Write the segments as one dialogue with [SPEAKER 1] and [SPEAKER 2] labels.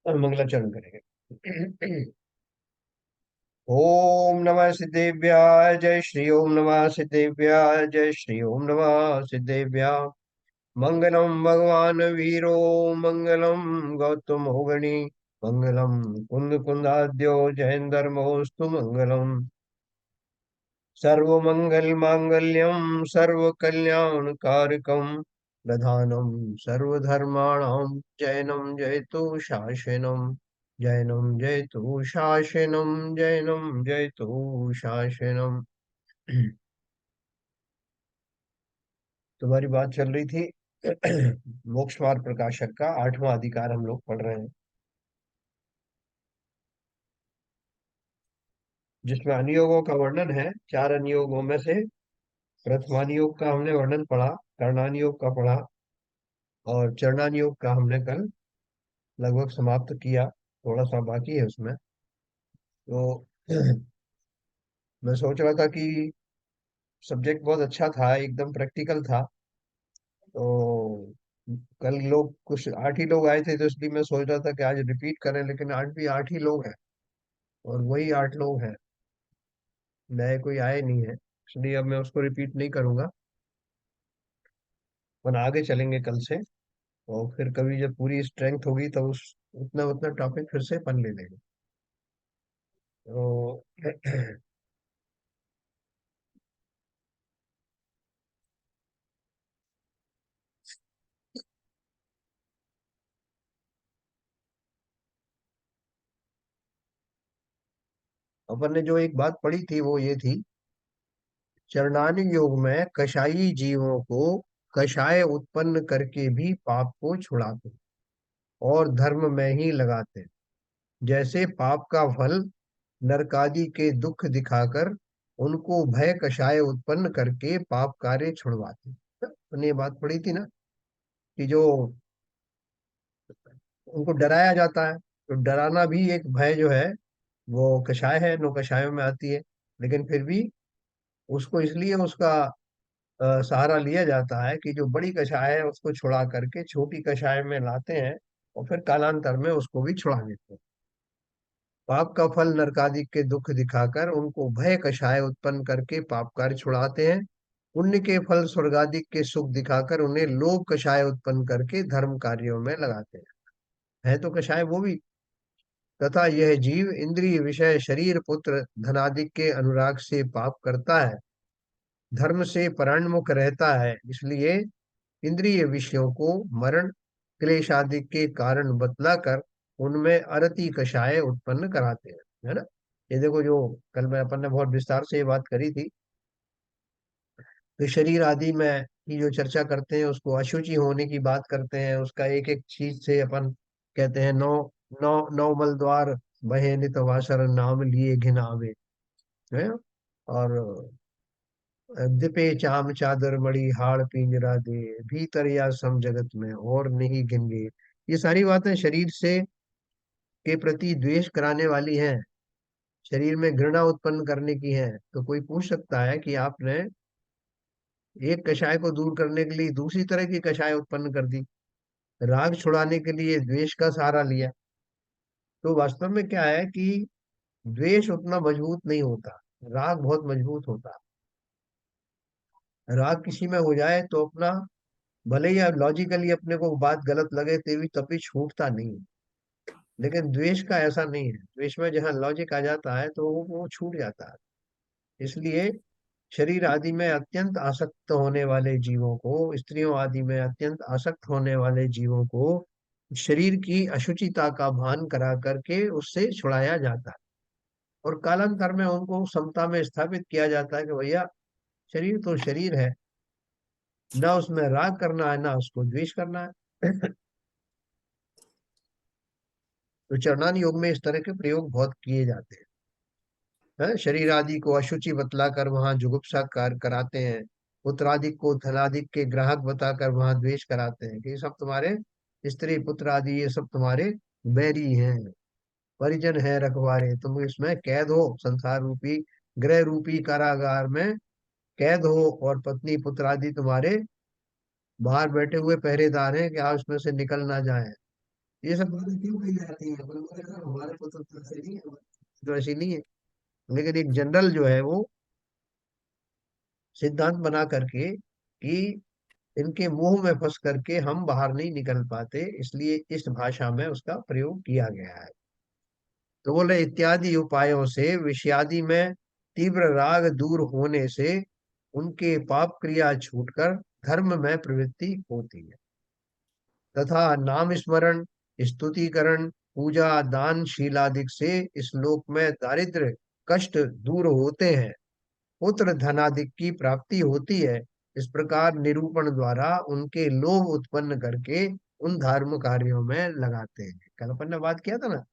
[SPEAKER 1] मंगलाचरण करेंगे। ओम नमः सिद्धेभ्याय जय श्री ओम नमः सिद्धेभ्याय जय श्री ओम नमः सिद्धेभ्याय। मंगलम भगवान वीरो मंगलम गौतम होगणी मंगलम कुंद कुंदाद्यो जयंदर्मोस्तु मंगलम। सर्वमंगल मांगल्यम सर्व कल्याण कारकम प्रधानम सर्वधर्माणाम जैनम जयतु शासनम। जैनम जयतु शासनम जैनम जयतु शासनम। तुम्हारी बात चल रही थी। मोक्ष मार्ग प्रकाशक का 8वां अधिकार हम लोग पढ़ रहे हैं, जिसमें अनुयोगों का वर्णन है। 4 अनुयोगों में से प्रथमानुयोग का हमने वर्णन पढ़ा, कर्णानुयोग का पढ़ा, और चरणानुयोग का हमने कल लगभग समाप्त किया। थोड़ा सा बाकी है उसमें। तो मैं सोच रहा था कि सब्जेक्ट बहुत अच्छा था, एकदम प्रैक्टिकल था। तो कल लोग कुछ 8 ही लोग आए थे, तो इसलिए मैं सोच रहा था कि आज रिपीट करें, लेकिन आज भी 8 ही लोग हैं और वही 8 लोग हैं, नए कोई आए नहीं है। इसलिए अब मैं उसको रिपीट नहीं करूंगा, वरना आगे चलेंगे कल से। और फिर कभी जब पूरी स्ट्रेंथ होगी तब उस उतना उतना टॉपिक फिर से पढ़ ले लेंगे। तो अपन ने जो एक बात पढ़ी थी वो ये थी, चरणानी योग में कषाई जीवों को कषाय उत्पन्न करके भी पाप को छुड़ाते और धर्म में ही लगाते, जैसे पाप का फल नरकादि के दुख दिखाकर उनको भय कषाय उत्पन्न करके पाप कार्य छुड़वाते। तो ये बात पढ़ी थी ना, कि जो उनको डराया जाता है, तो डराना भी एक भय जो है वो कषाय है, नो कषायों में आती है। लेकिन फिर भी उसको इसलिए उसका सहारा लिया जाता है कि जो बड़ी कषाय है उसको छुड़ा करके छोटी कषाय में लाते हैं, और फिर कालांतर में उसको भी छुड़ा देते हैं। पाप का फल नरकादि के दुख दिखाकर उनको भय कषाय उत्पन्न करके पाप कार्य छुड़ाते हैं। पुण्य के फल स्वर्गादि के सुख दिखाकर उन्हें लोभ कषाय उत्पन्न करके धर्म कार्यों में लगाते हैं। है तो कषाय वो भी। तथा यह जीव इंद्रिय विषय शरीर पुत्र धनादि के अनुराग से पाप करता है, धर्म से परान्मुख रहता है, इसलिए इंद्रिय विषयों को मरण क्लेश आदि के कारण बतलाकर उनमें अरति कषाय उत्पन्न कराते हैं। है ना। ये देखो, जो कल मैं अपन ने बहुत विस्तार से ये बात करी थी, तो शरीर आदि में की जो चर्चा करते हैं उसको अशुचि होने की बात करते हैं, उसका एक एक चीज से अपन कहते हैं नौ नौ नौ मल द्वार बहे नित वासर नाम लिए घिनावे। है। और दिपे चाम चादर मणि हाड़ पिंजरा दे, भीतर या सम जगत में और नहीं गिनगे। ये सारी बातें शरीर से के प्रति द्वेष कराने वाली हैं, शरीर में घृणा उत्पन्न करने की हैं। तो कोई पूछ सकता है कि आपने एक कषाय को दूर करने के लिए दूसरी तरह की कषाय उत्पन्न कर दी, राग छुड़ाने के लिए द्वेष का सहारा लिया। तो वास्तव में क्या है कि द्वेष उतना मजबूत नहीं होता, राग बहुत मजबूत होता है। राग किसी में हो जाए तो अपना, भले ही लॉजिकली अपने को बात गलत लगे तब भी छूटता नहीं है। लेकिन द्वेष का ऐसा नहीं है, द्वेष में जहाँ लॉजिक आ जाता है तो वो छूट जाता है। इसलिए शरीर आदि में अत्यंत आसक्त होने वाले जीवों को, स्त्रियों आदि में अत्यंत आसक्त होने वाले जीवों को शरीर की अशुचिता का भान करा करके उससे छुड़ाया जाता है, और कालांतर में उनको समता में स्थापित किया जाता है कि भैया शरीर तो शरीर है, ना उसमें राग करना है ना उसको द्वेष करना है। तो चरणान योग में इस तरह के प्रयोग बहुत किए जाते हैं। शरीर आदि को अशुचि बतलाकर वहां जुगुप्सा कराते हैं, पुत्र आदि को धनादि के ग्राहक बताकर वहां द्वेष कराते हैं कि ये सब तुम्हारे स्त्री पुत्र आदि ये सब तुम्हारे बैरी हैं, परिजन है रखवारे, तुम इसमें कैद हो, संसार रूपी गृह रूपी कारागार में कैद हो, और पत्नी पुत्र आदि तुम्हारे बाहर बैठे हुए पहरेदार हैं कि आप उसमें से निकल ना जाए। ये सब बातें क्यों कही जाती हैं? बोले, बोले, "सर, हमारे को तो ऐसे नहीं है, तो ऐसी नहीं है।" लेकिन एक जनरल जो है वो सिद्धांत बना करके कि इनके मुंह में फंस करके हम बाहर नहीं निकल पाते, इसलिए इस भाषा में उसका प्रयोग किया गया है। तो बोले इत्यादि उपायों से विषयादि में तीव्र राग दूर होने से उनके पाप क्रिया छूटकर धर्म में प्रवृत्ति होती है, तथा नाम स्मरण, स्तुतिकरण, पूजा, दान, शीलादिक से इस लोक में दारिद्र्य कष्ट दूर होते हैं, पुत्र धनादिक की प्राप्ति होती है। इस प्रकार निरूपण द्वारा उनके लोभ उत्पन्न करके उन धर्म कार्यों में लगाते हैं। कल अपन ने बात किया था ना,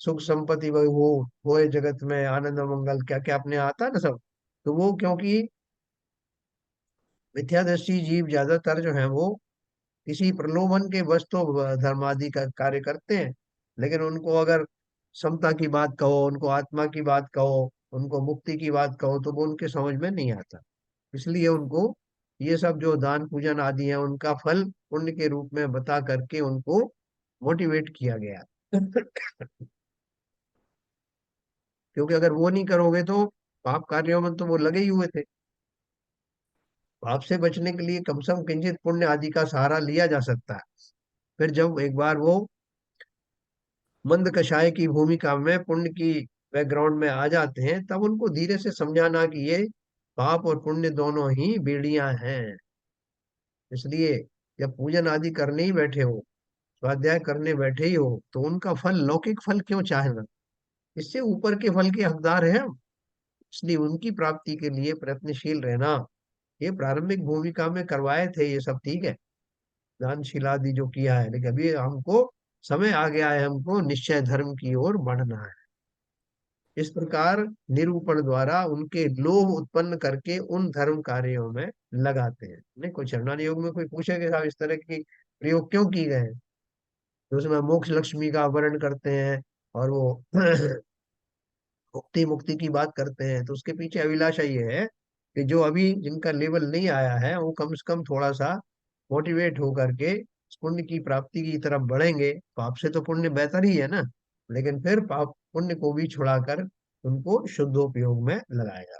[SPEAKER 1] सुख संपत्ति वो होए जगत में आनंद मंगल क्या क्या अपने आता है ना सब। तो वो क्योंकि मिथ्यादर्शी जीव ज्यादातर जो है वो किसी प्रलोभन के वश तो धर्मादि का कार्य करते हैं, लेकिन उनको अगर समता की बात कहो, उनको आत्मा की बात कहो, उनको मुक्ति की बात कहो, तो वो उनके समझ में नहीं आता। इसलिए उनको ये सब जो दान पूजन आदि है उनका फल पुण्य के रूप में बता करके उनको मोटिवेट किया गया। क्योंकि अगर वो नहीं करोगे तो पाप कार्यों में तो वो लगे ही हुए थे। पाप से बचने के लिए कम से कम किंचित पुण्य आदि का सहारा लिया जा सकता है। फिर जब एक बार वो मंद कषाय की भूमिका में पुण्य की बैकग्राउंड में आ जाते हैं, तब उनको धीरे से समझाना कि ये पाप और पुण्य दोनों ही बेड़ियां हैं। इसलिए जब पूजन आदि करने ही बैठे हो, स्वाध्याय करने बैठे ही हो, तो उनका फल लौकिक फल क्यों चाहना? इससे ऊपर के फल के हकदार हैं हम। इसलिए उनकी प्राप्ति के लिए प्रयत्नशील रहना। ये प्रारंभिक भूमिका में करवाए थे ये सब, ठीक है, दानशील आदि जो किया है, लेकिन अभी हमको समय आ गया है, हमको निश्चय धर्म की ओर बढ़ना है। इस प्रकार निरूपण द्वारा उनके लोभ उत्पन्न करके उन धर्म कार्यों में लगाते हैं। नहीं, कोई चरणानी योग में कोई पूछेगा साहब इस तरह की प्रयोग क्यों किए गए हैं, तो उसमें मोक्ष लक्ष्मी का वर्ण करते हैं और वो मुक्ति मुक्ति की बात करते हैं, तो उसके पीछे अभिलाषा ये है कि जो अभी जिनका लेवल नहीं आया है वो कम से कम थोड़ा सा मोटिवेट होकर के पुण्य की प्राप्ति की तरफ बढ़ेंगे। पाप से तो पुण्य बेहतर ही है ना, लेकिन फिर पाप पुण्य को भी छुड़ाकर उनको शुद्धोपयोग में लगाएगा।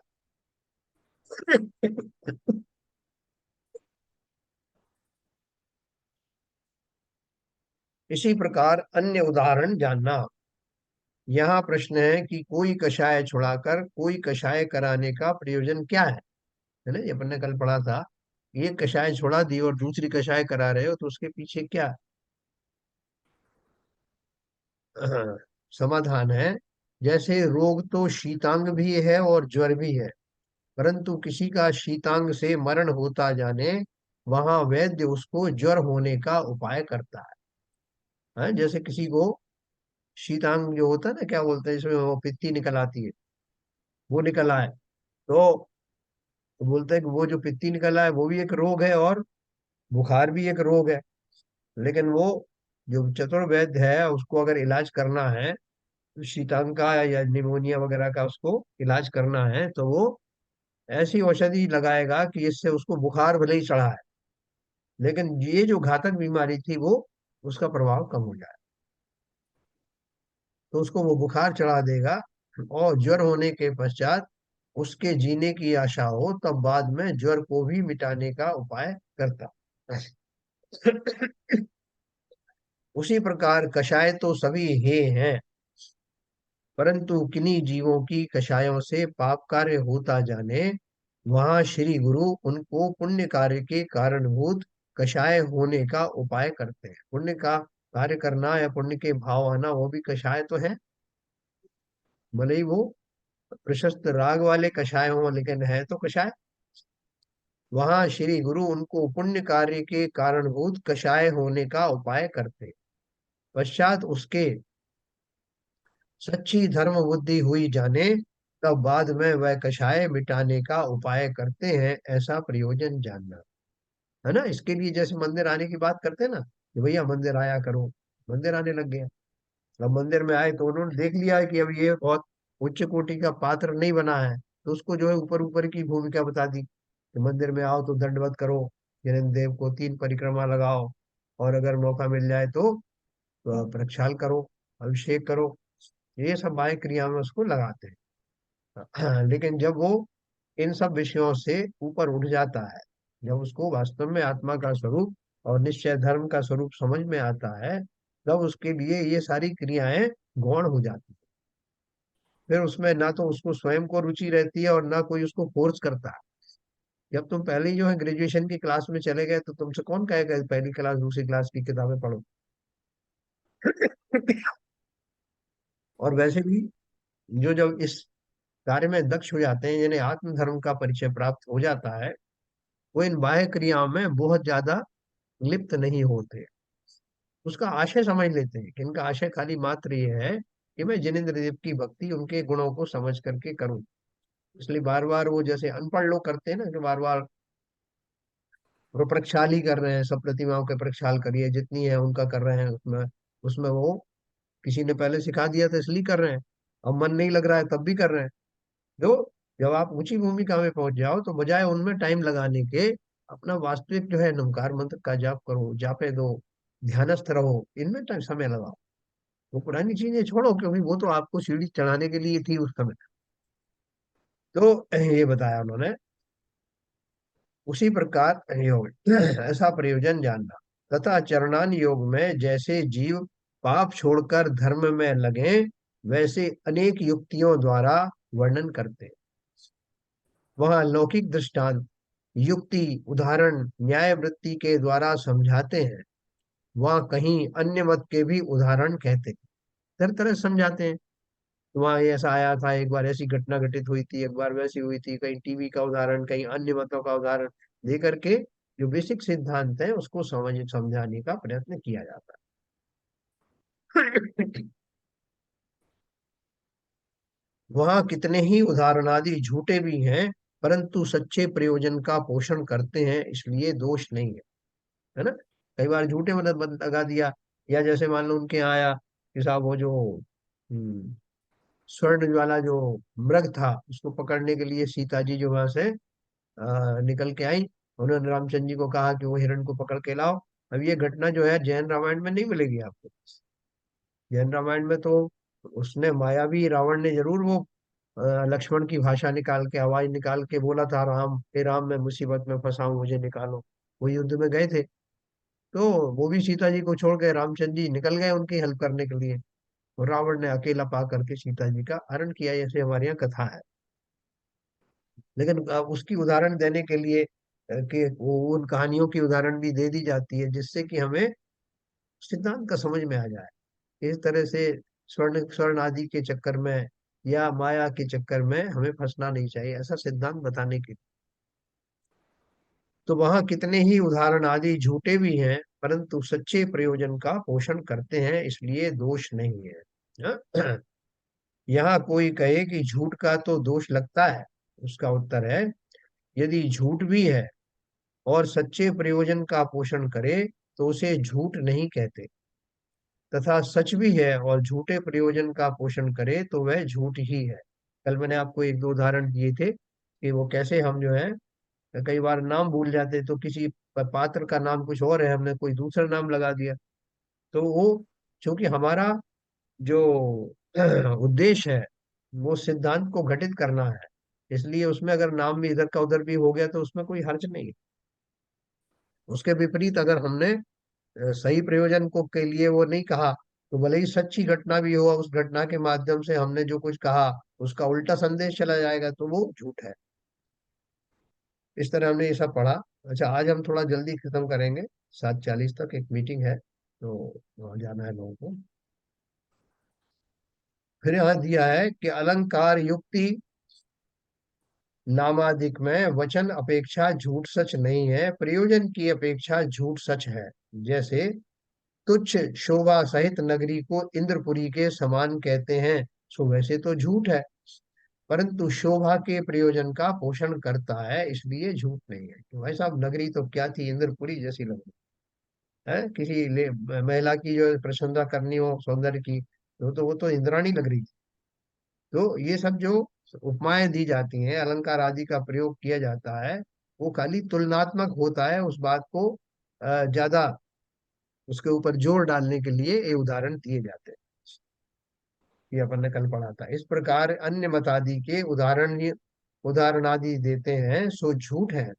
[SPEAKER 1] इसी प्रकार अन्य उदाहरण जानना। यहाँ प्रश्न है कि कोई कषाय छुड़ाकर कोई कषाय कराने का प्रयोजन क्या है ना, ये अपन ने कल पढ़ा था। एक कषाय छोड़ा दी और दूसरी कषाय करा रहे हो, तो उसके पीछे क्या हाँ, समाधान है। जैसे रोग तो शीतांग भी है और ज्वर भी है, परंतु किसी का शीतांग से मरण होता जाने, वहां वैद्य उसको ज्वर होने का उपाय करता है। हाँ, जैसे किसी को शीतांग जो होता है ना, क्या बोलते हैं, इसमें वो पित्ती निकल आती है, वो निकल आए तो बोलते हैं कि वो जो पित्ती निकल आए वो भी एक रोग है और बुखार भी एक रोग है। लेकिन वो जो चतुर्वैद्य है उसको अगर इलाज करना है, शीतांग का या निमोनिया वगैरह का उसको इलाज करना है, तो वो ऐसी औषधि लगाएगा कि इससे उसको बुखार भले ही चढ़ा है, लेकिन ये जो घातक बीमारी थी वो उसका प्रभाव कम हो जाए, तो उसको वो बुखार चढ़ा देगा। और ज्वर होने के पश्चात उसके जीने की आशा हो, तब बाद में ज्वर को भी मिटाने का उपाय करता। उसी प्रकार कषाय तो सभी हे हैं, परंतु किन्हीं जीवों की कषायों से पाप कार्य होता जाने, वहां श्री गुरु उनको पुण्य कार्य के कारणभूत कषाय होने का उपाय करते हैं। पुण्य का कार्य करना या पुण्य के भाव आना वो भी कषाय तो है, भले ही वो प्रशस्त राग वाले कषाय हों, लेकिन है तो कषाय। वहां श्री गुरु उनको पुण्य कार्य के कारणभूत कषाय होने का उपाय करते हैं। पश्चात उसके सच्ची धर्म बुद्धि हुई जाने, तब बाद में वह कषाय मिटाने का उपाय करते हैं, ऐसा प्रयोजन जानना। है ना, इसके लिए जैसे मंदिर आने की बात करते हैं ना कि भैया मंदिर आया करो, मंदिर आने लग गया। अब मंदिर में आए तो उन्होंने देख लिया है कि अब ये बहुत उच्च कोटि का पात्र नहीं बना है, तो उसको जो है ऊपर ऊपर की भूमिका बता दी कि मंदिर में आओ तो दंडवत करो, जनिंद्र देव को 3 परिक्रमा लगाओ, और अगर मौका मिल जाए तो प्रक्षाल करो, अभिषेक करो। ये सब बाह्य क्रिया में उसको लगाते हैं। लेकिन जब वो इन सब विषयों से ऊपर उठ जाता है, जब उसको वास्तव में आत्मा का स्वरूप और निश्चय धर्म का स्वरूप समझ में आता है, तब उसके लिए ये सारी क्रियाएं गौण हो जाती है। फिर उसमें ना तो उसको स्वयं को रुचि रहती है और ना कोई उसको फोर्स करता है। जब तुम पहले ही जो है ग्रेजुएशन की क्लास में चले गए, तो तुमसे कौन कहेगा पहली क्लास दूसरी क्लास की किताबें पढ़ो। और वैसे भी जो जब इस कार्य में दक्ष हो जाते हैं, जिन्हें आत्म धर्म का परिचय प्राप्त हो जाता है, वो इन बाह्य क्रियाओं में बहुत ज्यादा लिप्त नहीं होते। उसका आशय समझ लेते हैं कि इनका आशय खाली मात्र ये है कि मैं जिनेंद्र देव की भक्ति, उनके गुणों को समझ करके करूं। इसलिए बार बार वो जैसे अनपढ़ लोग करते हैं ना, कि बार बार वो प्रक्षाल ही कर रहे हैं, सब प्रतिमाओं के प्रक्षाल करिए, जितनी है उनका कर रहे हैं। उसमें उसमें वो किसी ने पहले सिखा दिया था इसलिए कर रहे हैं, अब मन नहीं लग रहा है तब भी कर रहे हैं। जो जब आप ऊंची भूमिका में पहुंच जाओ, तो बजाय उनमें टाइम लगाने के, अपना वास्तविक जो है नमकार मंत्र का जाप करो, जापे दो, ध्यानस्थ रहो, इनमें टाइम समय लगाओ। वो पुरानी चीजें छोड़ो, क्योंकि वो तो आपको सीढ़ी चढ़ाने के लिए थी उस समय। तो ये बताया उन्होंने। उसी प्रकार योग ऐसा प्रयोजन जानना, तथा चरणान योग में जैसे जीव पाप छोड़कर धर्म में लगे, वैसे अनेक युक्तियों द्वारा वर्णन करते हैं। वहाँ लौकिक दृष्टांत, युक्ति, उदाहरण, न्याय वृत्ति के द्वारा समझाते हैं। वहाँ कहीं अन्य मत के भी उदाहरण कहते हैं, तरह तरह से समझाते हैं। तो वहाँ ये ऐसा आया था, एक बार ऐसी घटना घटित हुई थी, एक बार वैसी हुई थी, कहीं टीवी का उदाहरण, कहीं अन्य मतों का उदाहरण दे करके जो बेसिक सिद्धांत है उसको समझाने का प्रयत्न किया जाता है। वहाँ कितने ही उदाहरण आदि झूठे भी हैं, परंतु सच्चे प्रयोजन का पोषण करते हैं, इसलिए दोष नहीं है। है ना। कई बार झूठे मतलब लगा दिया, या जैसे मान लो उनके यहाँ आया कि साहब वो जो स्वर्ण वाला जो मृग था, उसको पकड़ने के लिए सीता जी जो वहां से निकल के आई, उन्होंने रामचंद्र जी को कहा कि वो हिरण को पकड़ के लाओ। अब ये घटना जो है जैन रामायण में नहीं मिलेगी आपको। जैन रामायण में तो उसने मायावी रावण ने जरूर वो लक्ष्मण की भाषा निकाल के, आवाज निकाल के बोला था, राम हे राम, मैं मुसीबत में फंसा हूं, मुझे निकालो। वो युद्ध में गए थे, तो वो भी सीता जी को छोड़ के रामचंद्र जी निकल गए उनकी हेल्प करने के लिए। और रावण ने अकेला पा करके सीता जी का हरण किया, जैसे हमारे यहाँ कथा है। लेकिन उसकी उदाहरण देने के लिए कि वो उन कहानियों की उदाहरण भी दे दी जाती है, जिससे कि हमें सिद्धांत का समझ में आ जाए। इस तरह से स्वर्ण स्वर्ण आदि के चक्कर में या माया के चक्कर में हमें फंसना नहीं चाहिए, ऐसा सिद्धांत बताने के। तो वहां कितने ही उदाहरण आदि झूठे भी हैं, परंतु सच्चे प्रयोजन का पोषण करते हैं, इसलिए दोष नहीं है। हाँ? यहाँ कोई कहे कि झूठ का तो दोष लगता है, उसका उत्तर है, यदि झूठ भी है और सच्चे प्रयोजन का पोषण करे, तो उसे झूठ नहीं कहते। तथा सच भी है और झूठे प्रयोजन का पोषण करे, तो वह झूठ ही है। कल मैंने आपको एक दो उदाहरण दिए थे कि वो कैसे हम जो है कई बार नाम भूल जाते, तो किसी पात्र का नाम कुछ और है, हमने कोई दूसरा नाम लगा दिया। तो वो, चूंकि हमारा जो उद्देश्य है वो सिद्धांत को घटित करना है, इसलिए उसमें अगर नाम भी इधर का उधर भी हो गया तो उसमें कोई हर्ज नहीं है। उसके विपरीत अगर हमने सही प्रयोजन को के लिए वो नहीं कहा, तो भले ही सच्ची घटना भी हो, उस घटना के माध्यम से हमने जो कुछ कहा उसका उल्टा संदेश चला जाएगा, तो वो झूठ है। इस तरह हमने ये सब पढ़ा। अच्छा, आज हम थोड़ा जल्दी खत्म करेंगे, 7:40 तक एक मीटिंग है, तो वहाँ जाना है लोगों को। फिर यहाँ दिया है कि अलंकार युक्ति नामादिक में वचन अपेक्षा झूठ सच नहीं है, प्रयोजन की अपेक्षा झूठ सच है। जैसे तुच्छ शोभा सहित नगरी को इंद्रपुरी के समान कहते हैं, सो वैसे तो झूठ है, परंतु शोभा के प्रयोजन का पोषण करता है, इसलिए झूठ नहीं है। तो भाई साहब, नगरी तो क्या थी, इंद्रपुरी जैसी लग रही है। किसी महिला की जो प्रशंसा करनी हो सौंदर्य की, वो तो इंद्राणी लग रही थी। तो ये सब जो उपमाएं दी जाती हैं, अलंकार आदि का प्रयोग किया जाता है, वो खाली तुलनात्मक होता है, उस बात को ज्यादा उसके ऊपर जोर डालने के लिए ये उदाहरण दिए जाते हैं। ये अपन ने कल पढ़ा था। इस प्रकार अन्य मतादि के उदाहरणादि देते हैं सो झूठ है,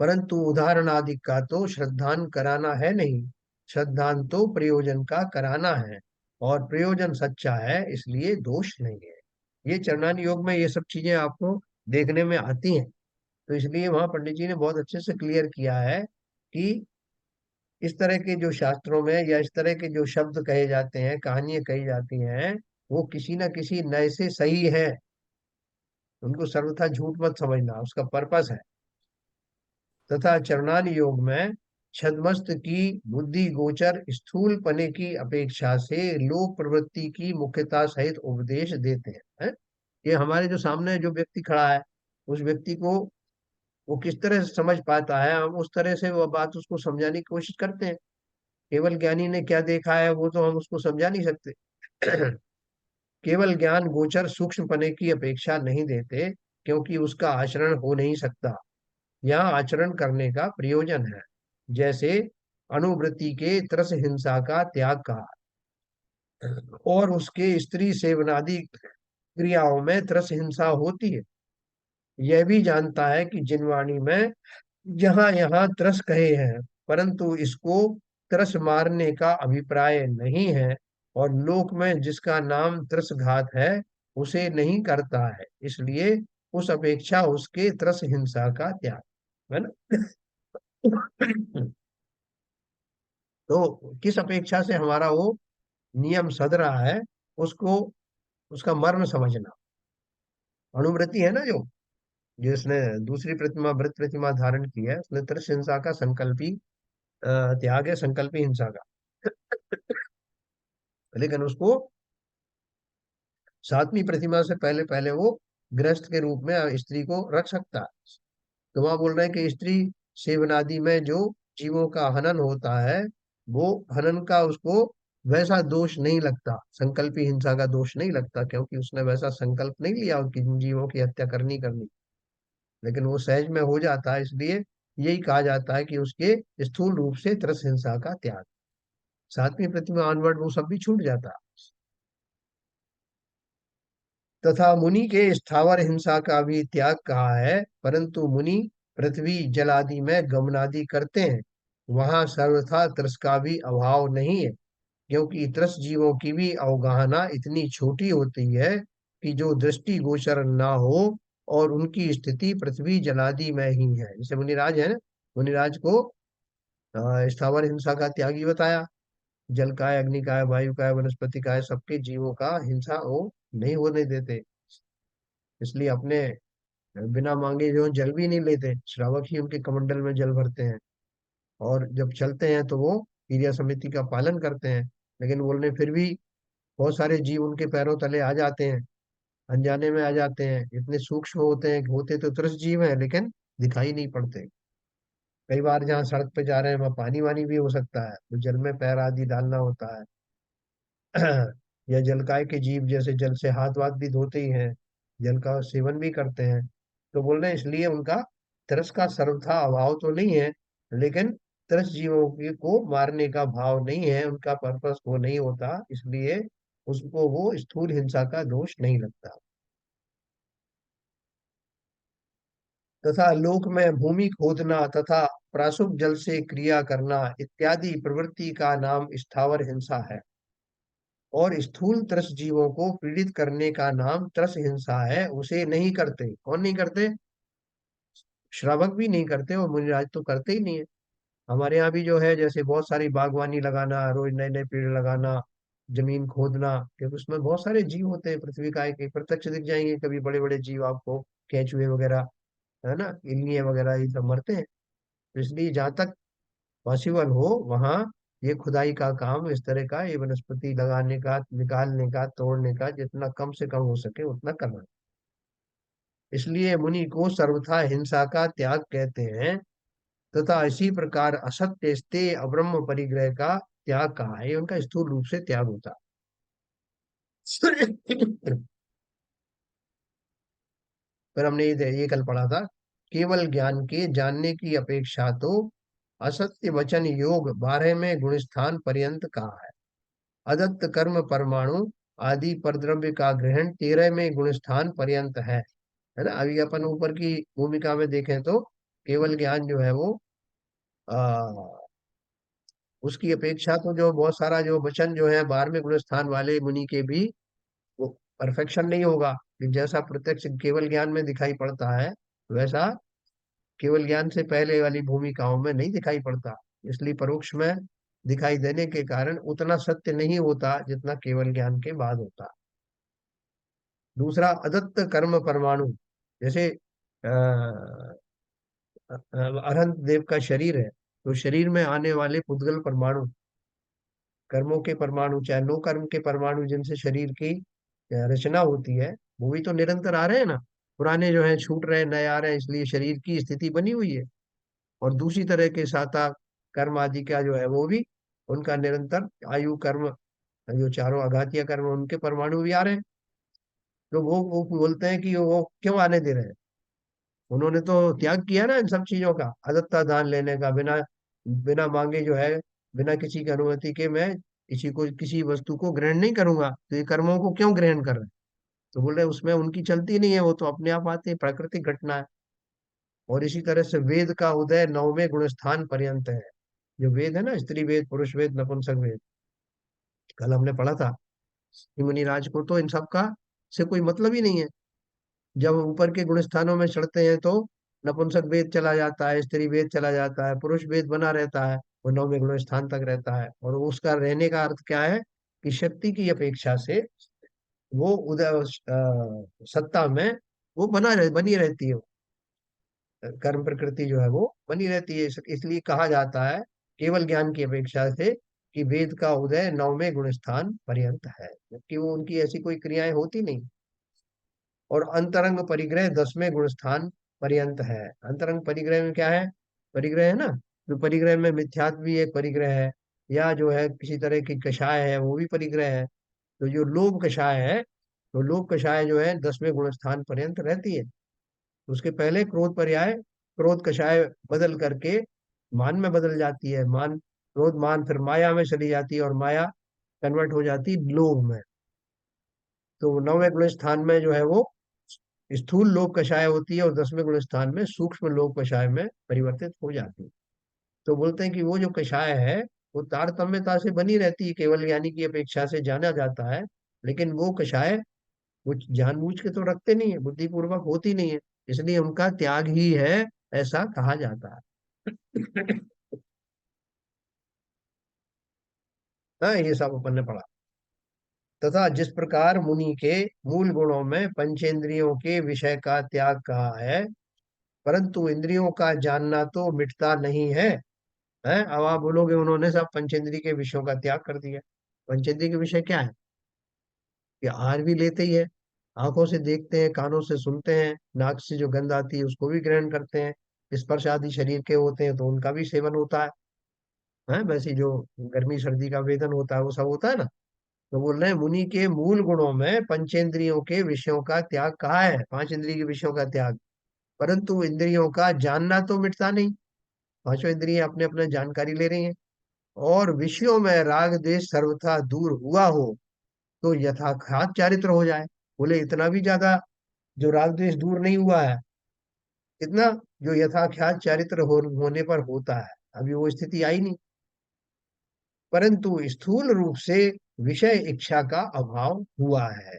[SPEAKER 1] परंतु उदाहरणादि का तो श्रद्धान कराना है नहीं, श्रद्धान तो प्रयोजन का कराना है, और प्रयोजन सच्चा है इसलिए दोष नहीं है। ये चरणान योग में ये सब चीजें आपको देखने में आती हैं। तो इसलिए वहां पंडित जी ने बहुत अच्छे से क्लियर किया है कि इस तरह के जो शास्त्रों में या इस तरह के जो शब्द कहे जाते हैं, कहानियां कही जाती हैं, वो किसी न किसी नए से सही है। उनको सर्वथा झूठ मत समझना, उसका पर्पस है। तथा चरणान योग में छद्मस्त की बुद्धि गोचर स्थूल पने की अपेक्षा से लोक प्रवृत्ति की मुख्यता सहित उपदेश देते हैं। ये हमारे जो सामने जो व्यक्ति खड़ा है, उस व्यक्ति को वो किस तरह से समझ पाता है, हम उस तरह से वो बात उसको समझाने की कोशिश करते हैं। केवल ज्ञानी ने क्या देखा है वो तो हम उसको समझा नहीं सकते। केवल ज्ञान गोचर सूक्ष्म पने की अपेक्षा नहीं देते, क्योंकि उसका आचरण हो नहीं सकता। यहाँ आचरण करने का प्रयोजन है। जैसे अनुवृत्ति के त्रस हिंसा का त्याग कहा, और उसके स्त्री सेवनादि क्रियाओं में त्रस हिंसा होती है। यह भी जानता है कि जिनवाणी में यहाँ यहाँ त्रस कहे हैं, परंतु इसको त्रस मारने का अभिप्राय नहीं है, और लोक में जिसका नाम त्रसघात है उसे नहीं करता है, इसलिए उस अपेक्षा उसके त्रस हिंसा का त्याग, है ना। तो किस अपेक्षा से हमारा वो नियम सध रहा है, उसको उसका मर्म समझना। अणुव्रति है ना, जो जिसने दूसरी प्रतिमा व्रत प्रतिमा धारण की है, उसने त्रस हिंसा का संकल्पी त्याग है, संकल्पी हिंसा का। लेकिन उसको सातवीं प्रतिमा से पहले पहले वो गृहस्थ के रूप में स्त्री को रख सकता है। तो वहां बोल रहे हैं कि स्त्री सेवनादि में जो जीवों का हनन होता है, वो हनन का उसको वैसा दोष नहीं लगता, संकल्पी हिंसा का दोष नहीं लगता, क्योंकि उसने वैसा संकल्प नहीं लिया कि जिन जीवों की हत्या करनी करनी। लेकिन वो सहज में हो जाता है, इसलिए यही कहा जाता है कि उसके स्थूल रूप से त्रस हिंसा का त्याग। सातवीं प्रतिमा ऑनवर्ड वो सब भी छूट जाता है। तथा मुनि के स्थावर हिंसा का भी त्याग कहा है, परंतु मुनि पृथ्वी जल आदि में गमनादि करते हैं, वहां सर्वथा त्रस का भी अभाव नहीं है, क्योंकि त्रस जीवों की भी अवगाहना इतनी छोटी होती है कि जो दृष्टि गोचर ना हो, और उनकी स्थिति पृथ्वी जलादि में ही है। जैसे मुनिराज है ना, मुनिराज को स्थावर हिंसा का त्यागी बताया। जल का है, अग्नि का है, वायु का है, वनस्पति का है, सबके जीवों का हिंसा वो नहीं होने देते। इसलिए अपने बिना मांगे जो जल भी नहीं लेते, श्रावक ही उनके कमंडल में जल भरते हैं। और जब चलते हैं तो वो क्रिया समिति का पालन करते हैं, लेकिन बोलने फिर भी बहुत सारे जीव उनके पैरों तले आ जाते हैं, अनजाने में आ जाते हैं। इतने सूक्ष्म होते हैं, होते तो त्रस्त जीव हैं लेकिन दिखाई नहीं पड़ते। कई बार जहाँ सड़क पे जा रहे हैं वहाँ पानी वानी भी हो सकता है, तो जल में पैर आदि डालना होता है। या जलकाय के जीव जैसे जल से हाथ वाथ भी धोते ही हैं, जल का सेवन भी करते हैं। तो बोल रहे हैं इसलिए उनका तरस का सर्वथा अभाव तो नहीं है, लेकिन तरस जीवों को मारने का भाव नहीं है, उनका पर्पस वो नहीं होता, इसलिए उसको वो स्थूल हिंसा का दोष नहीं लगता। तथा लोक में भूमि खोदना तथा प्रासुप जल से क्रिया करना इत्यादि प्रवृत्ति का नाम स्थावर हिंसा है, और स्थूल त्रस जीवों को पीड़ित करने का नाम त्रस हिंसा है। उसे नहीं करते, कौन नहीं करते? श्रावक भी नहीं करते, और मुनिराज तो करते ही नहीं है। हमारे यहाँ भी जो है, जैसे बहुत सारी बागवानी लगाना, रोज नए नए पेड़ लगाना, जमीन खोदना, क्योंकि उसमें बहुत सारे जीव होते हैं, पृथ्वी का एक प्रत्यक्ष दिख जाएंगे कभी बड़े बड़े जीव आपको, केंचुए वगैरह, है ना, इल्लियां वगैरह, ये सब मरते हैं। तो इसलिए जहाँ तक पॉसिबल हो वहाँ ये खुदाई का काम, इस तरह का ये वनस्पति लगाने का, निकालने का, तोड़ने का जितना कम से कम हो सके उतना करना। इसलिए मुनि को सर्वथा हिंसा का त्याग कहते हैं। तथा इसी प्रकार असत्य स्ते अब्रह्म परिग्रह का त्याग कहा है, ये उनका स्थूल रूप से त्याग होता है। पर हमने ये कल पढ़ा था केवल ज्ञान के जानने की अपेक्षा तो असत्य वचन योग 12 में गुणस्थान पर्यंत कहा है। अदत्त कर्म परमाणु आदि परद्रव्य का ग्रहण 13 में गुणस्थान पर्यंत है ना। अभी अपन ऊपर की भूमिका में देखें तो केवल ज्ञान जो है वो आ, उसकी अपेक्षा तो जो बहुत सारा जो वचन जो है 12वें गुणस्थान वाले मुनि के भी वो परफेक्शन नहीं होगा कि जैसा प्रत्यक्ष केवल ज्ञान में दिखाई पड़ता है वैसा केवल ज्ञान से पहले वाली भूमिकाओं में नहीं दिखाई पड़ता। इसलिए परोक्ष में दिखाई देने के कारण उतना सत्य नहीं होता जितना केवल ज्ञान के बाद होता। दूसरा अदत्त कर्म परमाणु, जैसे अरहंत देव का शरीर है, तो शरीर में आने वाले पुद्गल परमाणु, कर्मों के परमाणु, चाहे नो कर्म के परमाणु जिनसे शरीर की रचना होती है, वो भी तो निरंतर आ रहे हैं ना। पुराने जो है छूट रहे हैं, नए आ रहे हैं, इसलिए शरीर की स्थिति बनी हुई है। और दूसरी तरह के साता कर्म आदि का जो है वो भी उनका निरंतर आयु कर्म, जो चारों आघातीय कर्म उनके परमाणु भी आ रहे हैं। तो वो बोलते हैं कि वो क्यों आने दे रहे हैं। उन्होंने तो त्याग किया ना इन सब चीजों का, अदत्ता दान लेने का, बिना बिना मांगे जो है, बिना किसी की अनुमति के मैं किसी को किसी वस्तु को ग्रहण नहीं करूंगा, तो ये कर्मों को क्यों ग्रहण कर रहे हैं। तो बोल रहे उसमें उनकी चलती नहीं है, वो तो अपने आप आते हैं, प्राकृतिक घटना है। और इसी तरह से वेद का उदय 9वें गुणस्थान पर्यंत है। जो वेद है ना, स्त्री वेद, पुरुष वेद, नपुंसक वेद, कल हमने पढ़ा था कि मुनिराज को तो इन सब का से कोई मतलब ही नहीं है। जब ऊपर के गुण स्थानों में चढ़ते हैं तो नपुंसक वेद चला जाता है, स्त्री वेद चला जाता है, पुरुष वेद बना रहता है, वो 9वें गुण स्थान तक रहता है। और उसका रहने का अर्थ क्या है कि शक्ति की अपेक्षा से वो उदय सत्ता में वो बनी रहती है। कर्म प्रकृति जो है वो बनी रहती है। इसलिए कहा जाता है केवल ज्ञान की अपेक्षा से कि वेद का उदय 9वें गुण स्थान पर्यंत है, जबकि वो उनकी ऐसी कोई क्रियाएं होती नहीं। और अंतरंग परिग्रह 10वें गुण स्थान पर्यंत है। अंतरंग परिग्रह में क्या है, परिग्रह है ना, जो परिग्रह में मिथ्यात्व भी एक परिग्रह है, या जो है किसी तरह की कषाय है वो भी परिग्रह है। तो जो लोभ कषाय है, तो लोभ कषाय जो है 10वें गुण स्थान पर्यंत रहती है। उसके पहले क्रोध पर्याय, क्रोध कषाय बदल करके मान में बदल जाती है, मान क्रोध मान फिर माया में चली जाती है, और माया कन्वर्ट हो जाती है लोभ में। तो 9वें गुण स्थान में जो है वो स्थूल लोक कषाय होती है, और 10वें गुण स्थान में सूक्ष्म लोक कषाय में परिवर्तित हो जाती है। तो बोलते हैं कि वो जो कषाय है वो तारतम्यता से बनी रहती है, केवल ज्ञानी की अपेक्षा से जाना जाता है। लेकिन वो कषाय वो जानबूझ के तो रखते नहीं है, बुद्धिपूर्वक होती नहीं है, इसलिए उनका त्याग ही है, ऐसा कहा जाता है। हाँ, ये सब अपन ने पढ़ा। तथा जिस प्रकार मुनि के मूल गुणों में पंचेंद्रियों के विषय का त्याग कहा है, परंतु इंद्रियों का जानना तो मिटता नहीं है। है, अब आप बोलोगे उन्होंने सब पंचेंद्रिय के विषयों का त्याग कर दिया। पंचेंद्रिय के विषय क्या है, कि आहार भी लेते ही है, आंखों से देखते हैं, कानों से सुनते हैं, नाक से जो गंध आती है उसको भी ग्रहण करते हैं, स्पर्श आदि शरीर के होते हैं तो उनका भी सेवन होता है, वैसे जो गर्मी सर्दी का वेदन होता है वो सब होता है ना। तो बोल रहे हैं मुनि के मूल गुणों में पंचेंद्रियों के विषयों का त्याग कहा है, पांच इंद्रिय के विषयों का त्याग, परंतु इंद्रियों का जानना तो मिटता नहीं। पांचों इंद्रियां अपने अपने जानकारी ले रही हैं। और विषयों में राग द्वेष सर्वथा दूर हुआ हो तो यथार्थात चारित्र हो जाए। बोले इतना भी ज्यादा जो राग द्वेष दूर नहीं हुआ है, इतना जो यथाख्यात चारित्र होने पर होता है, अभी वो स्थिति आई नहीं। परंतु स्थूल रूप से विषय इच्छा का अभाव हुआ है,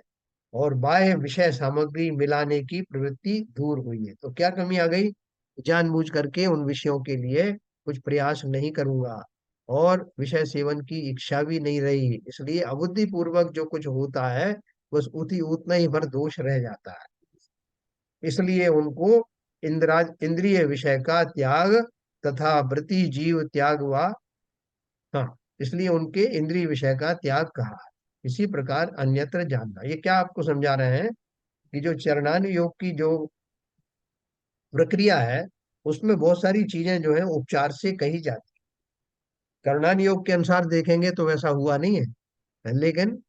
[SPEAKER 1] और बाह्य विषय सामग्री मिलाने की प्रवृत्ति दूर हुई है। तो क्या कमी आ गई, जानबूझ करके उन विषयों के लिए कुछ प्रयास नहीं करूंगा, और विषय सेवन की इच्छा भी नहीं रही, इसलिए अबुद्धि पूर्वक जो कुछ होता है बस उसी उतना ही भर दोष रह जाता है। इसलिए उनको इंद्रिय विषय का त्याग तथा वृत्ति जीव त्याग व, हाँ, इसलिए उनके इंद्रिय विषय का त्याग कहा। इसी प्रकार अन्यत्र जानना, ये क्या आपको समझा रहे हैं कि जो चरणान योग की जो प्रक्रिया है उसमें बहुत सारी चीजें जो है उपचार से कही जाती। करणान योग के अनुसार देखेंगे तो वैसा हुआ नहीं है, लेकिन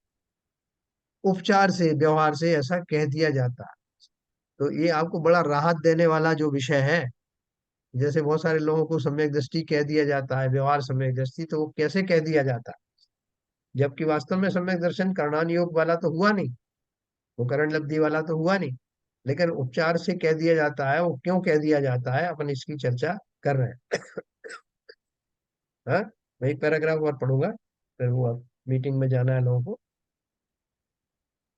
[SPEAKER 1] उपचार से व्यवहार से ऐसा कह दिया जाता है। तो ये आपको बड़ा राहत देने वाला जो विषय है। जैसे बहुत सारे लोगों को सम्यक दृष्टि कह दिया जाता है, व्यवहार सम्यक दृष्टि, तो वो कैसे कह दिया जाता है, जबकि वास्तव में सम्यक दर्शन करणान योग वाला तो हुआ नहीं, वो करण लब्धि वाला तो हुआ नहीं, लेकिन उपचार से कह दिया जाता है। वो क्यों कह दिया जाता है, अपन इसकी चर्चा कर रहे हैं। हाँ, मैं एक पैराग्राफ और पढ़ूंगा, फिर वो अब मीटिंग में जाना है लोगों को।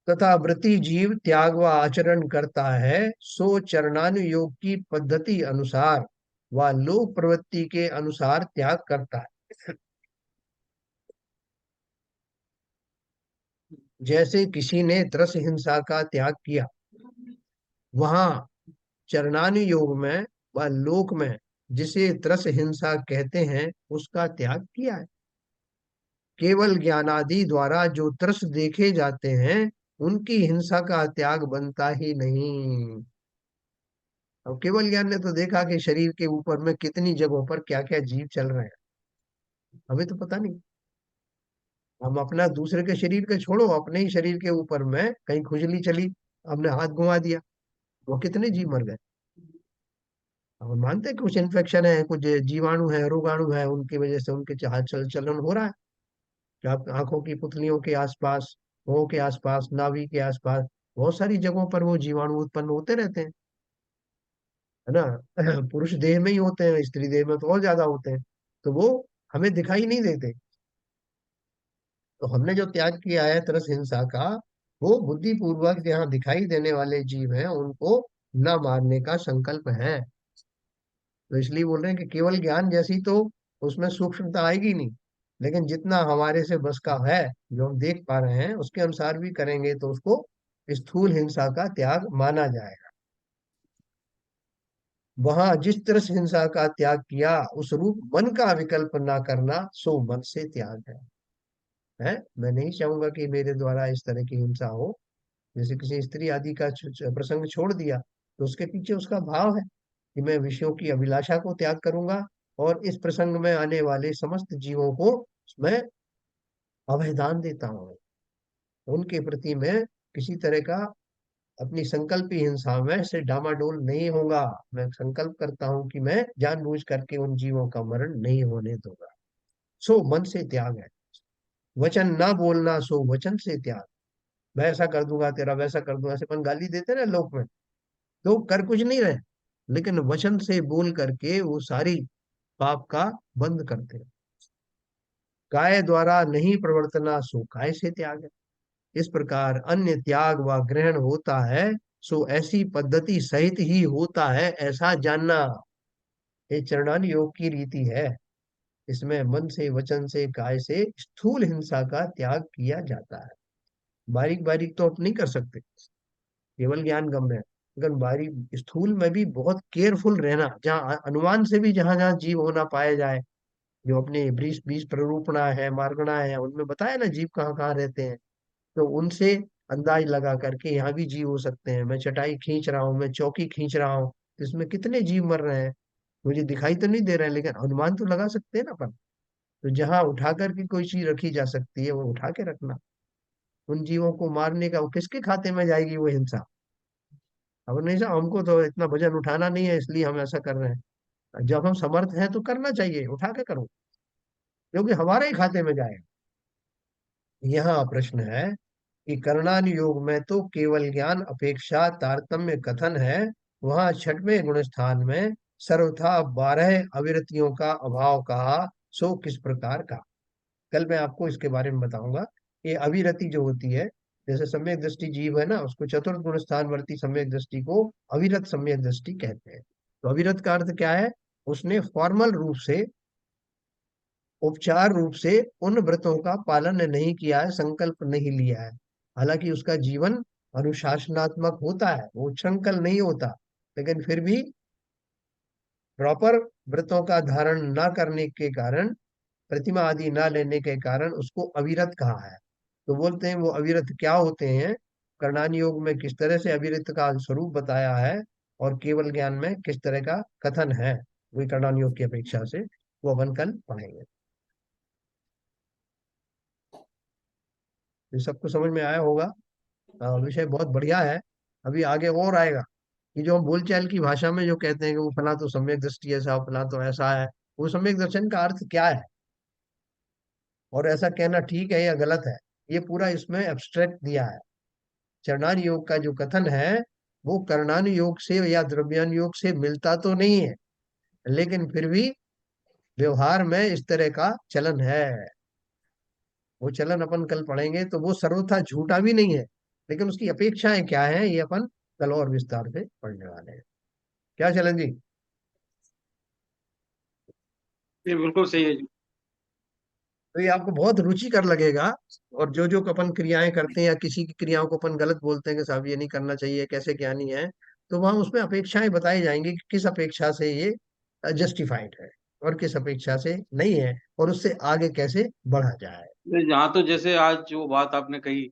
[SPEAKER 1] तथा वृत्ति जीव त्याग व आचरण करता है, सो चरणानुयोग की पद्धति अनुसार व लोक प्रवृत्ति के अनुसार त्याग करता है। जैसे किसी ने त्रस हिंसा का त्याग किया, वहां चरणानुयोग में व लोक में जिसे त्रस हिंसा कहते हैं उसका त्याग किया है। केवल ज्ञानादि द्वारा जो त्रस देखे जाते हैं उनकी हिंसा का त्याग बनता ही नहीं। अब केवल ज्ञान ने तो देखा कि शरीर के ऊपर में कितनी जगहों पर क्या क्या जीव चल रहे हैं, हमें तो पता नहीं। हम अपना दूसरे के शरीर के छोड़ो, अपने ही शरीर के ऊपर में कहीं खुजली चली, हमने हाथ घुमा दिया, वो कितने जीव मर गए। अब हम मानते हैं कि कुछ इन्फेक्शन है, कुछ जीवाणु है, रोगाणु है, उनकी वजह से उनके हाथ चल चलन हो रहा है। कि आप आंखों की पुतलियों के आसपास, मुंह के आसपास, नाभि के आसपास, बहुत सारी जगहों पर वो जीवाणु उत्पन्न होते रहते हैं, है ना। पुरुष देह में ही होते हैं, स्त्री देह में तो और ज्यादा होते हैं, तो वो हमें दिखाई नहीं देते। तो हमने जो त्याग किया है तरस हिंसा का, वो बुद्धि पूर्वक जहाँ दिखाई देने वाले जीव हैं उनको न मारने का संकल्प है। तो इसलिए बोल रहे हैं कि केवल ज्ञान जैसी तो उसमें सूक्ष्मता आएगी नहीं, लेकिन जितना हमारे से बस का है, जो हम देख पा रहे हैं उसके अनुसार भी करेंगे तो उसको स्थूल हिंसा का त्याग माना जाएगा। वहां जिस तरह से हिंसा का त्याग किया उस रूप मन का विकल्प ना करना सो मन से त्याग है। मैं नहीं चाहूंगा कि मेरे द्वारा इस तरह की हिंसा हो। जैसे किसी स्त्री आदि का प्रसंग छोड़ दिया, तो उसके पीछे उसका भाव है कि मैं विषयों की अभिलाषा को त्याग करूंगा, और इस प्रसंग में आने वाले समस्त जीवों को मैं अभयदान देता हूँ। उनके प्रति मैं किसी तरह का अपनी संकल्पी हिंसा में से डामाडोल नहीं होगा। मैं संकल्प करता हूं कि मैं जानबूझ करके उन जीवों का मरण नहीं होने दूंगा। सो मन से त्याग है। वचन ना बोलना सो वचन से त्याग। मैं ऐसा कर दूंगा, तेरा वैसा कर दूंगा, ऐसे अपन गाली देते ना लोक में, तो कर कुछ नहीं रहे, लेकिन वचन से बोल करके वो सारी पाप का बंद करते हैं। काय द्वारा नहीं प्रवर्तना सो काय से त्याग है। इस प्रकार अन्य त्याग व ग्रहण होता है, सो ऐसी पद्धति सहित ही होता है ऐसा जानना। ये चरणान योग की रीति है। इसमें मन से, वचन से, काय से स्थूल हिंसा का त्याग किया जाता है। बारीक बारीक तो आप नहीं कर सकते, केवल ज्ञान गम है, लेकिन बारीक स्थूल में भी बहुत केयरफुल रहना, जहाँ अनुमान से भी जहां जहां जीव होना पाया जाए। जो अपने बीज बीज प्ररूपणा है, मार्गणा है, उनमें बताया ना जीव कहाँ कहाँ रहते हैं, तो उनसे अंदाज लगा करके यहाँ भी जीव हो सकते हैं। मैं चटाई खींच रहा हूँ, मैं चौकी खींच रहा हूँ, तो इसमें कितने जीव मर रहे हैं, मुझे दिखाई तो नहीं दे रहा है, लेकिन अनुमान तो लगा सकते हैं ना अपन। तो जहां उठा करके कोई चीज रखी जा सकती है वो उठा के रखना। उन जीवों को मारने का वो किसके खाते में जाएगी वो हिंसा। अब नहीं साहब, हमको तो इतना वजन उठाना नहीं है इसलिए हम ऐसा कर रहे हैं। जब हम समर्थ हैं तो करना चाहिए, उठा के करो, क्योंकि हमारे ही खाते में जाएगा। यहाँ प्रश्न है कि कर्णानुयोग में तो केवल ज्ञान अपेक्षा तारतम्य कथन है, वहां छठवें गुण स्थान में सर्वथा 12 अविरतियों का अभाव कहा, सो किस प्रकार का। कल मैं आपको इसके बारे में बताऊंगा। ये अविरति जो होती है, जैसे सम्यक दृष्टि जीव है ना, उसको चतुर्थ गुण स्थान वर्ती सम्यक दृष्टि को अविरत सम्यक दृष्टि कहते हैं। तो अविरत का अर्थ क्या है, उसने फॉर्मल रूप से, उपचार रूप से उन व्रतों का पालन नहीं किया है, संकल्प नहीं लिया है। हालांकि उसका जीवन अनुशासनात्मक होता है, वो उच्छृंखल नहीं होता, लेकिन फिर भी प्रॉपर व्रतों का धारण न करने के कारण, प्रतिमा आदि न लेने के कारण उसको अविरत कहा है। तो बोलते हैं वो अविरत क्या होते हैं, करणान योग में किस तरह से अविरत का स्वरूप बताया है, और केवल ज्ञान में किस तरह का कथन है, वही करणान योग की अपेक्षा से वो अपन कल पढ़ेंगे। ये सबको समझ में आया होगा। विषय बहुत बढ़िया है, अभी आगे और आएगा। कि जो हम बोलचाल की भाषा में जो कहते हैं कि वो फला तो सम्यक दृष्टि ऐसा, फला तो ऐसा है, वो सम्यक दर्शन का अर्थ क्या है, और ऐसा कहना ठीक है या गलत है, ये पूरा इसमें एब्स्ट्रैक्ट दिया है। चरणान योग का जो कथन है वो करणान योग से या द्रव्यान योग से मिलता तो नहीं है, लेकिन फिर भी व्यवहार में इस तरह का चलन है। वो चलन अपन कल पढ़ेंगे, तो वो सर्वथा झूठा भी नहीं है, लेकिन उसकी अपेक्षाएं क्या है ये अपन कल और विस्तार से पढ़ने वाले हैं। क्या चलन जी?
[SPEAKER 2] ये बिल्कुल सही है जी।
[SPEAKER 1] तो ये आपको बहुत रुचिकर लगेगा। और जो जो अपन क्रियाएं करते हैं या किसी की क्रियाओं को अपन गलत बोलते हैं कि साहब ये नहीं करना चाहिए, कैसे क्या नहीं है, तो वहां उसमें अपेक्षाएं बताई जाएंगी कि किस अपेक्षा से ये जस्टिफाइड है और किस अपेक्षा से नहीं है, और उससे आगे कैसे बढ़ा जाए।
[SPEAKER 2] यहाँ तो जैसे आज जो बात आपने कही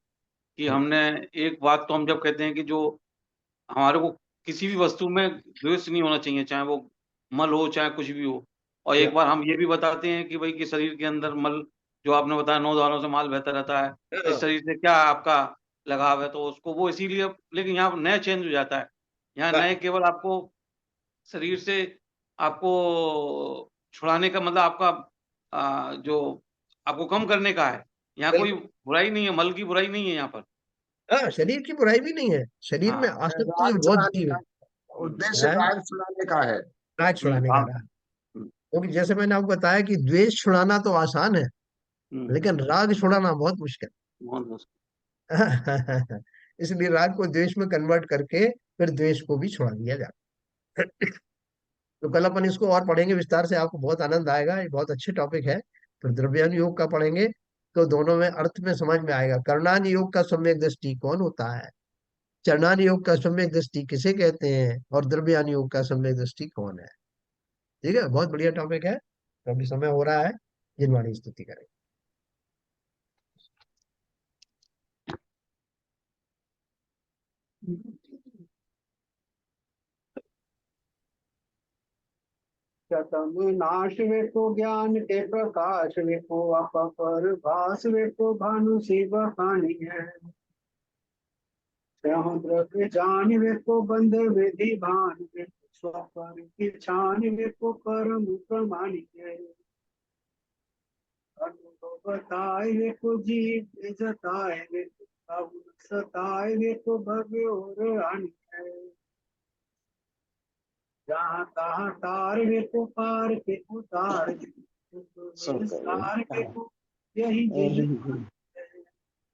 [SPEAKER 2] कि हमने एक बात तो हम जब कहते हैं कि जो हमारे को किसी भी वस्तु में द्वेष नहीं होना चाहिए, चाहे वो मल हो चाहे कुछ भी हो। और
[SPEAKER 1] या,
[SPEAKER 2] एक बार हम ये भी बताते हैं कि भाई कि शरीर के अंदर मल, जो आपने बताया 9 द्वारों से माल बहता रहता है, इस शरीर से क्या आपका लगाव है, तो उसको वो इसीलिए, लेकिन यहाँ नया चेंज हो जाता है। यहाँ नए केवल आपको शरीर से आपको छुड़ाने का मतलब आपका जो आपको कम करने का है। यहाँ कोई
[SPEAKER 1] बिल्कुल।
[SPEAKER 2] बुराई नहीं है, मल की बुराई नहीं है यहाँ पर।
[SPEAKER 1] हाँ, शरीर की बुराई भी नहीं है, शरीर में
[SPEAKER 2] हाँ।
[SPEAKER 1] आसक्ति जो
[SPEAKER 3] राग
[SPEAKER 1] बहुत
[SPEAKER 3] छुड़ाने
[SPEAKER 1] जीव
[SPEAKER 3] का उद्देश्य
[SPEAKER 1] है,
[SPEAKER 3] राग छुड़ाने का है।
[SPEAKER 1] राग छुड़ाने का
[SPEAKER 2] हाँ।
[SPEAKER 1] रहा। क्योंकि जैसे मैंने आपको बताया कि द्वेष छुड़ाना तो आसान है,
[SPEAKER 2] हम्म,
[SPEAKER 1] लेकिन राग छुड़ाना बहुत मुश्किल
[SPEAKER 2] बहुत मुश्किल।
[SPEAKER 1] है। इसलिए राग को द्वेष में कन्वर्ट करके फिर द्वेष को भी छुड़ा दिया जाता है। तो कल अपन इसको और पढ़ेंगे विस्तार से, आपको बहुत आनंद आएगा, ये बहुत अच्छे टॉपिक है। फिर द्रव्यान योग का पढ़ेंगे, तो दोनों में अर्थ में समझ में आएगा। कर्णान योग का सम्यक दृष्टि कौन होता है, चरणान योग का सम्यक दृष्टि किसे कहते हैं, और द्रव्यान योग का सम्यक दृष्टि कौन है। ठीक है, बहुत बढ़िया टॉपिक है। तो अभी समय हो रहा है, जिनवाणी स्तुति करें।
[SPEAKER 3] शतम नाश वे को ज्ञान के प्रकाश वे को अपर भास वे को भानु शिव हानि है। द्रव्य जान वे को बंध विधि भान वे को स्वपर की छान वे को परम प्रमाणि है। अनुभव बताए वे को जीव जताए वे को अब सताए वे को भव्य और हानि है। जहाँ तहाँ तार वे को पार के उतार सार के को यही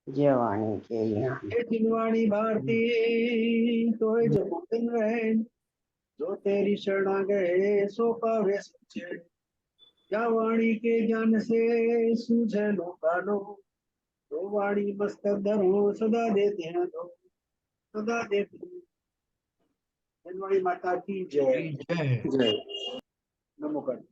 [SPEAKER 4] जवानी के यहाँ
[SPEAKER 3] जिनवाणी भारती तो जब दिन रहे जो तेरी शरणा गए सो पावे सच्चे। क्या वाणी के ज्ञान से सूझे लोका लो, तो वाणी मस्तक धरो सदा देते हैं दो, सदा देते हैं। जिनवाणी माता की जय।
[SPEAKER 1] जय।
[SPEAKER 3] जय। नमो कर।